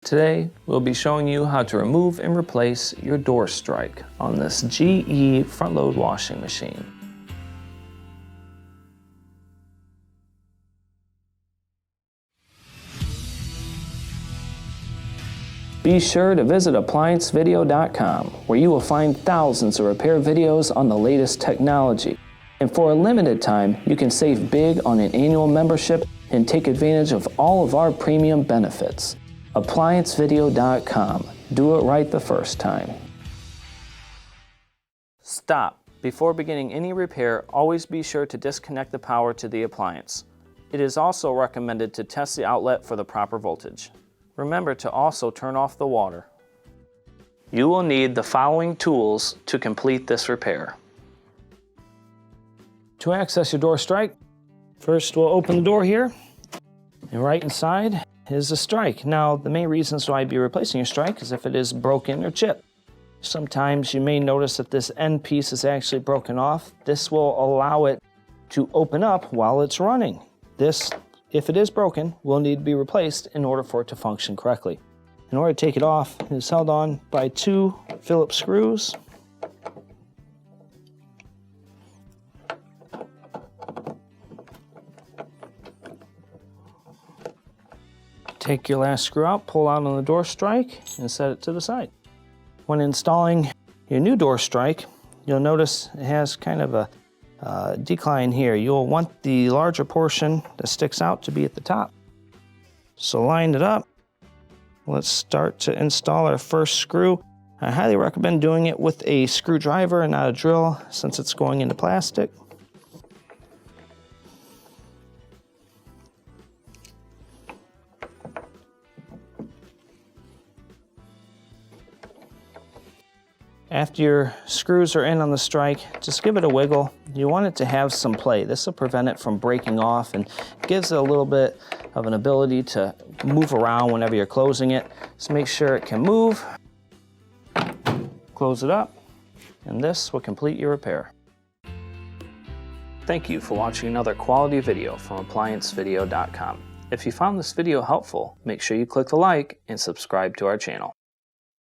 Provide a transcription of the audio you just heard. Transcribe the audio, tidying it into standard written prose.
Today, we'll be showing you how to remove and replace your door strike on this GE front-load washing machine. Be sure to visit ApplianceVideo.com, where you will find thousands of repair videos on the latest technology. And for a limited time, you can save big on an annual membership and take advantage of all of our premium benefits. ApplianceVideo.com. Do it right the first time. Stop. Before beginning any repair, always be sure to disconnect the power to the appliance. It is also recommended to test the outlet for the proper voltage. Remember to also turn off the water. You will need the following tools to complete this repair. To access your door strike, first we'll open the door here, and right inside is the strike. Now, the main reasons why I'd be replacing your strike is if it is broken or chipped. Sometimes you may notice that this end piece is actually broken off. This will allow it to open up while it's running. This, if it is broken, will need to be replaced in order for it to function correctly. In order to take it off, it is held on by 2 Phillips screws. Take your last screw out, pull out on the door strike, and set it to the side. When installing your new door strike, you'll notice it has kind of a decline here. You'll want the larger portion that sticks out to be at the top. So line it up. Let's start to install our first screw. I highly recommend doing it with a screwdriver and not a drill, since it's going into plastic. After your screws are in on the strike, just give it a wiggle. You want it to have some play. This will prevent it from breaking off and gives it a little bit of an ability to move around whenever you're closing it. So make sure it can move. Close it up, and this will complete your repair. Thank you for watching another quality video from ApplianceVideo.com. If you found this video helpful, make sure you click the like and subscribe to our channel.